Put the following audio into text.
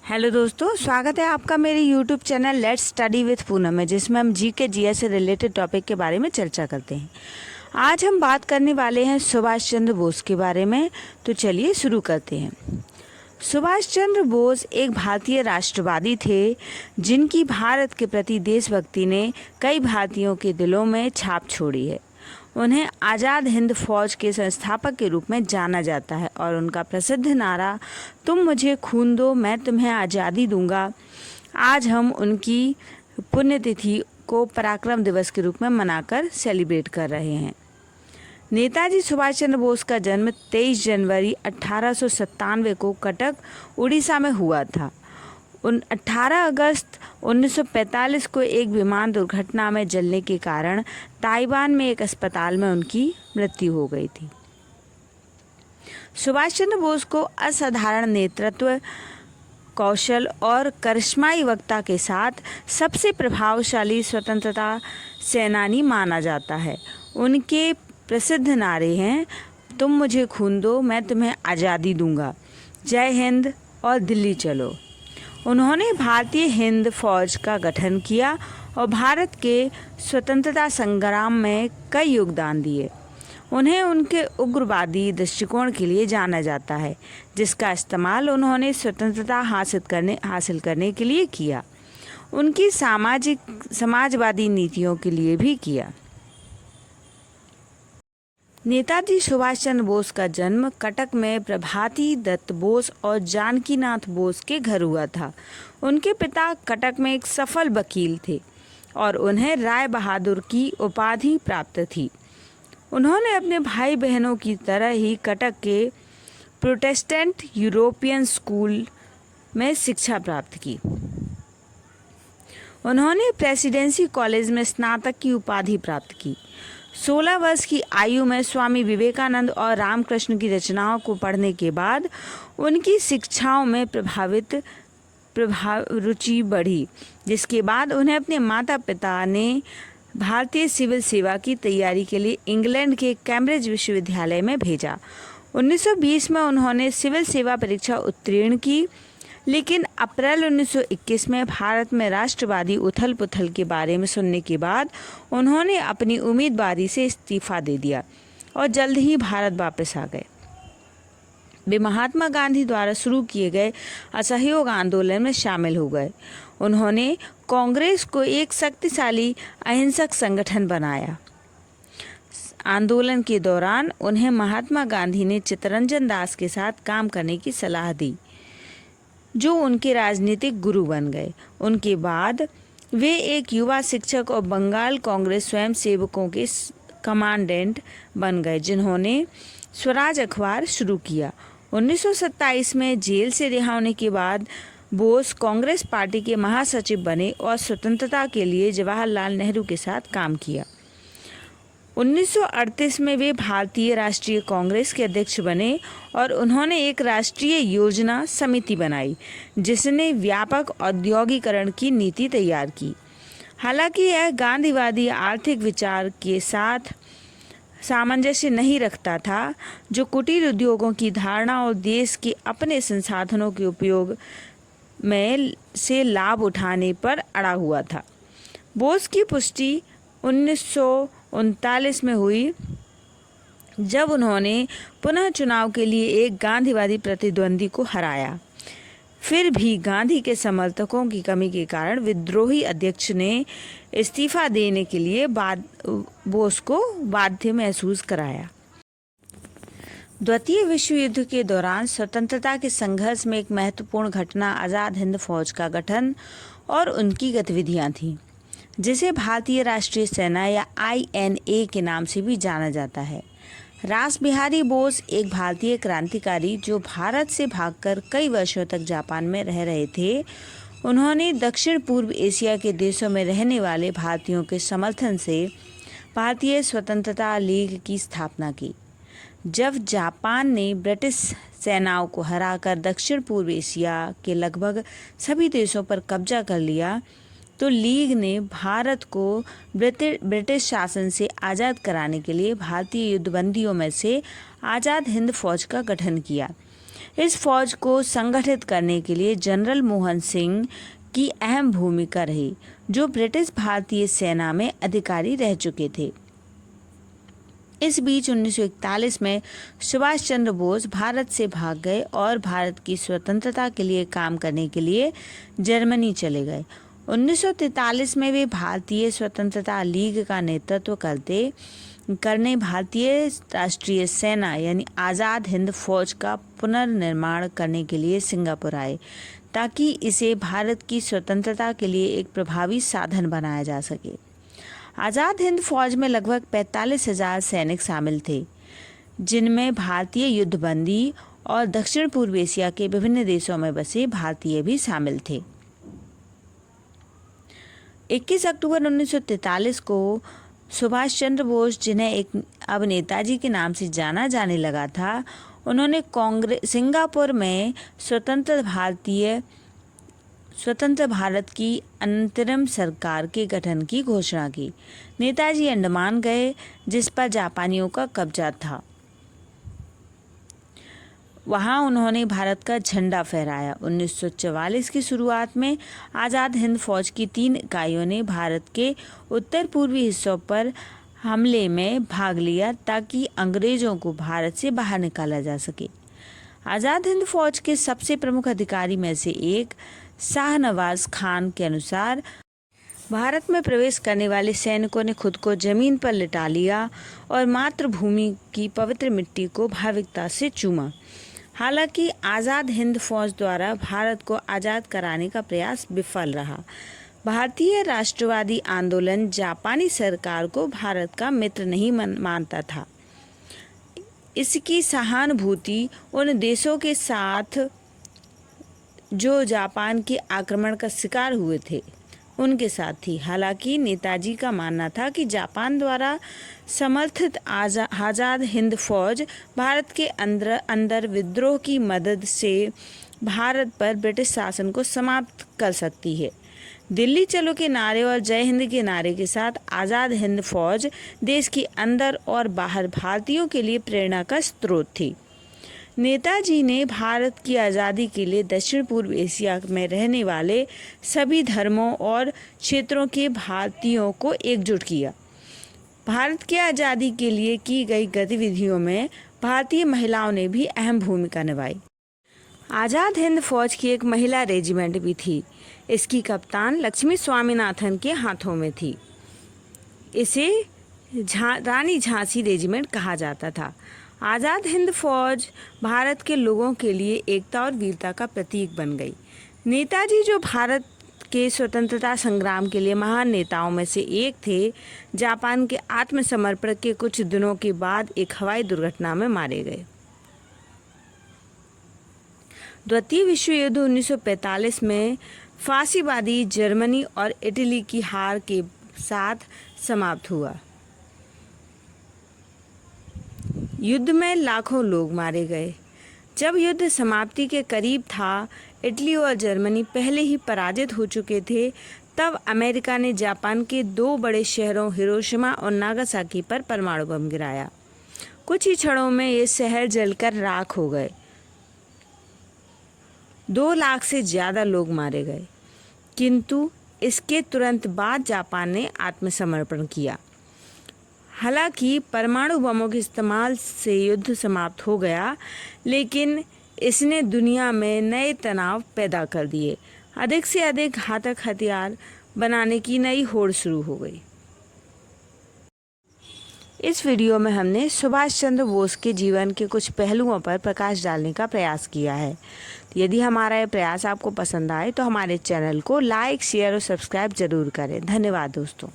Hello दोस्तों, स्वागत है आपका मेरे YouTube channel let's study with Poonam में, जिसमें हम जीके जीएस से रिलेटेड टॉपिक के बारे में चर्चा करते हैं। आज हम बात करने वाले हैं सुभाष चंद्र बोस के बारे में। तो चलिए शुरू करते हैं। सुभाष चंद्र बोस एक भारतीय राष्ट्रवादी थे जिनकी भारत के प्रति देशभक्ति ने कई भारतीयों के दिलों में छाप छोड़ी है। उन्हें आज़ाद हिंद फौज के संस्थापक के रूप में जाना जाता है और उनका प्रसिद्ध नारा तुम मुझे खून दो मैं तुम्हें आज़ादी दूंगा, आज हम उनकी पुण्यतिथि को पराक्रम दिवस के रूप में मनाकर सेलिब्रेट कर रहे हैं। नेताजी सुभाष चंद्र बोस का जन्म 23 जनवरी 1897 को कटक, उड़ीसा में हुआ था। 18 अगस्त 1945 को एक विमान दुर्घटना में जलने के कारण ताइवान में एक अस्पताल में उनकी मृत्यु हो गई थी। सुभाष चंद्र बोस को असाधारण नेतृत्व कौशल और करिश्माई वक्ता के साथ सबसे प्रभावशाली स्वतंत्रता सेनानी माना जाता है। उनके प्रसिद्ध नारे हैं तुम मुझे खून दो मैं तुम्हें आज़ादी दूंगा, जय हिंद और दिल्ली चलो। उन्होंने भारतीय हिंद फौज का गठन किया और भारत के स्वतंत्रता संग्राम में कई योगदान दिए। उन्हें उनके उग्रवादी दृष्टिकोण के लिए जाना जाता है, जिसका इस्तेमाल उन्होंने स्वतंत्रता हासिल करने के लिए किया। उनकी समाजवादी नीतियों के लिए भी किया। नेताजी सुभाष चंद्र बोस का जन्म कटक में प्रभाती दत्त बोस और जानकीनाथ बोस के घर हुआ था। उनके पिता कटक में एक सफल वकील थे और उन्हें राय बहादुर की उपाधि प्राप्त थी। उन्होंने अपने भाई बहनों की तरह ही कटक के प्रोटेस्टेंट यूरोपियन स्कूल में शिक्षा प्राप्त की। उन्होंने प्रेसिडेंसी कॉलेज में स्नातक की उपाधि प्राप्त की। 16 वर्ष की आयु में स्वामी विवेकानंद और रामकृष्ण की रचनाओं को पढ़ने के बाद उनकी शिक्षाओं में रुचि बढ़ी, जिसके बाद उन्हें अपने माता पिता ने भारतीय सिविल सेवा की तैयारी के लिए इंग्लैंड के कैम्ब्रिज विश्वविद्यालय में भेजा। 1920 में उन्होंने सिविल सेवा परीक्षा उत्तीर्ण की, लेकिन अप्रैल 1921 में भारत में राष्ट्रवादी उथल पुथल के बारे में सुनने के बाद उन्होंने अपनी उम्मीदवारी से इस्तीफा दे दिया और जल्द ही भारत वापस आ गए। वे महात्मा गांधी द्वारा शुरू किए गए असहयोग आंदोलन में शामिल हो गए। उन्होंने कांग्रेस को एक शक्तिशाली अहिंसक संगठन बनाया। आंदोलन के दौरान उन्हें महात्मा गांधी ने चित्तरंजन दास के साथ काम करने की सलाह दी, जो उनके राजनीतिक गुरु बन गए। उनके बाद वे एक युवा शिक्षक और बंगाल कांग्रेस स्वयंसेवकों के कमांडेंट बन गए, जिन्होंने स्वराज अखबार शुरू किया। 1927 में जेल से रिहा होने के बाद बोस कांग्रेस पार्टी के महासचिव बने और स्वतंत्रता के लिए जवाहरलाल नेहरू के साथ काम किया। 1938 में वे भारतीय राष्ट्रीय कांग्रेस के अध्यक्ष बने और उन्होंने एक राष्ट्रीय योजना समिति बनाई, जिसने व्यापक औद्योगिकरण की नीति तैयार की। हालांकि यह गांधीवादी आर्थिक विचार के साथ सामंजस्य नहीं रखता था, जो कुटीर उद्योगों की धारणा और देश के अपने संसाधनों के उपयोग में से लाभ उठाने पर अड़ा हुआ था। बोस की पुष्टि 1939 में हुई, जब उन्होंने पुनः चुनाव के लिए एक गांधीवादी प्रतिद्वंदी को हराया। फिर भी गांधी के समर्थकों की कमी के कारण विद्रोही अध्यक्ष ने इस्तीफा देने के लिए बोस को बाध्य महसूस कराया। द्वितीय विश्व युद्ध के दौरान स्वतंत्रता के संघर्ष में एक महत्वपूर्ण घटना आज़ाद हिंद फौज का गठन और उनकी गतिविधियां थीं, जिसे भारतीय राष्ट्रीय सेना या INA के नाम से भी जाना जाता है। रास बिहारी बोस एक भारतीय क्रांतिकारी जो भारत से भागकर कई वर्षों तक जापान में रह रहे थे। उन्होंने दक्षिण पूर्व एशिया के देशों में रहने वाले भारतीयों के समर्थन से भारतीय स्वतंत्रता लीग की स्थापना की। जब जापान ने ब्रिटिश सेनाओं को हराकर दक्षिण पूर्व एशिया के लगभग सभी देशों पर कब्जा कर लिया, तो लीग ने भारत को ब्रिटिश शासन से आज़ाद कराने के लिए भारतीय युद्धबंदियों में से आज़ाद हिंद फौज का गठन किया। इस फौज को संगठित करने के लिए जनरल मोहन सिंह की अहम भूमिका रही, जो ब्रिटिश भारतीय सेना में अधिकारी रह चुके थे। इस बीच 1941 में सुभाष चंद्र बोस भारत से भाग गए और भारत की स्वतंत्रता के लिए काम करने के लिए जर्मनी चले गए। 1943 में वे भारतीय स्वतंत्रता लीग का नेतृत्व करने भारतीय राष्ट्रीय सेना यानी आज़ाद हिंद फौज का पुनर्निर्माण करने के लिए सिंगापुर आए, ताकि इसे भारत की स्वतंत्रता के लिए एक प्रभावी साधन बनाया जा सके। आज़ाद हिंद फौज में लगभग 45,000 सैनिक शामिल थे, जिनमें भारतीय युद्धबंदी और दक्षिण पूर्व एशिया के विभिन्न देशों में बसे भारतीय भी शामिल थे। 21 अक्टूबर 1943 को सुभाष चंद्र बोस, जिन्हें अब नेताजी के नाम से जाना जाने लगा था, उन्होंने सिंगापुर में स्वतंत्र भारत की अंतरिम सरकार के गठन की घोषणा की। नेताजी अंडमान गए, जिस पर जापानियों का कब्जा था। वहां उन्होंने भारत का झंडा फहराया। 1944 की शुरुआत में आज़ाद हिंद फौज की 3 इकाइयों ने भारत के उत्तर पूर्वी हिस्सों पर हमले में भाग लिया, ताकि अंग्रेजों को भारत से बाहर निकाला जा सके। आज़ाद हिंद फौज के सबसे प्रमुख अधिकारी में से एक शाहनवाज खान के अनुसार भारत में प्रवेश करने वाले सैनिकों ने खुद को जमीन पर लिटा लिया और मातृभूमि की पवित्र मिट्टी को भावुकता से चूमा। हालांकि आज़ाद हिंद फौज द्वारा भारत को आज़ाद कराने का प्रयास विफल रहा। भारतीय राष्ट्रवादी आंदोलन जापानी सरकार को भारत का मित्र नहीं मानता था। इसकी सहानुभूति उन देशों के साथ जो जापान के आक्रमण का शिकार हुए थे उनके साथ थी। हालांकि नेताजी का मानना था कि जापान द्वारा समर्थित आज़ाद हिंद फौज भारत के अंदर विद्रोह की मदद से भारत पर ब्रिटिश शासन को समाप्त कर सकती है। दिल्ली चलो के नारे और जय हिंद के नारे के साथ आज़ाद हिंद फौज देश के अंदर और बाहर भारतीयों के लिए प्रेरणा का स्रोत थी। नेताजी ने भारत की आज़ादी के लिए दक्षिण पूर्व एशिया में रहने वाले सभी धर्मों और क्षेत्रों के भारतीयों को एकजुट किया। भारत की आज़ादी के लिए की गई गतिविधियों में भारतीय महिलाओं ने भी अहम भूमिका निभाई। आज़ाद हिंद फौज की एक महिला रेजिमेंट भी थी। इसकी कप्तान लक्ष्मी स्वामीनाथन के हाथों में थी। इसे रानी झांसी रेजिमेंट कहा जाता था। आज़ाद हिंद फौज भारत के लोगों के लिए एकता और वीरता का प्रतीक बन गई। नेताजी, जो भारत के स्वतंत्रता संग्राम के लिए महान नेताओं में से एक थे, जापान के आत्मसमर्पण के कुछ दिनों के बाद एक हवाई दुर्घटना में मारे गए। द्वितीय विश्व युद्ध 1945 में फासीवादी जर्मनी और इटली की हार के साथ समाप्त हुआ। युद्ध में लाखों लोग मारे गए। जब युद्ध समाप्ति के करीब था, इटली और जर्मनी पहले ही पराजित हो चुके थे, तब अमेरिका ने जापान के 2 बड़े शहरों हिरोशिमा और नागासाकी पर परमाणु बम गिराया। कुछ ही क्षणों में ये शहर जलकर राख हो गए। 2 लाख से ज़्यादा लोग मारे गए, किंतु इसके तुरंत बाद जापान ने आत्मसमर्पण किया। हालांकि परमाणु बमों के इस्तेमाल से युद्ध समाप्त हो गया, लेकिन इसने दुनिया में नए तनाव पैदा कर दिए। अधिक से अधिक घातक हथियार बनाने की नई होड़ शुरू हो गई। इस वीडियो में हमने सुभाष चंद्र बोस के जीवन के कुछ पहलुओं पर प्रकाश डालने का प्रयास किया है। यदि हमारा ये प्रयास आपको पसंद आए तो हमारे चैनल को लाइक, शेयर और सब्सक्राइब जरूर करें। धन्यवाद दोस्तों।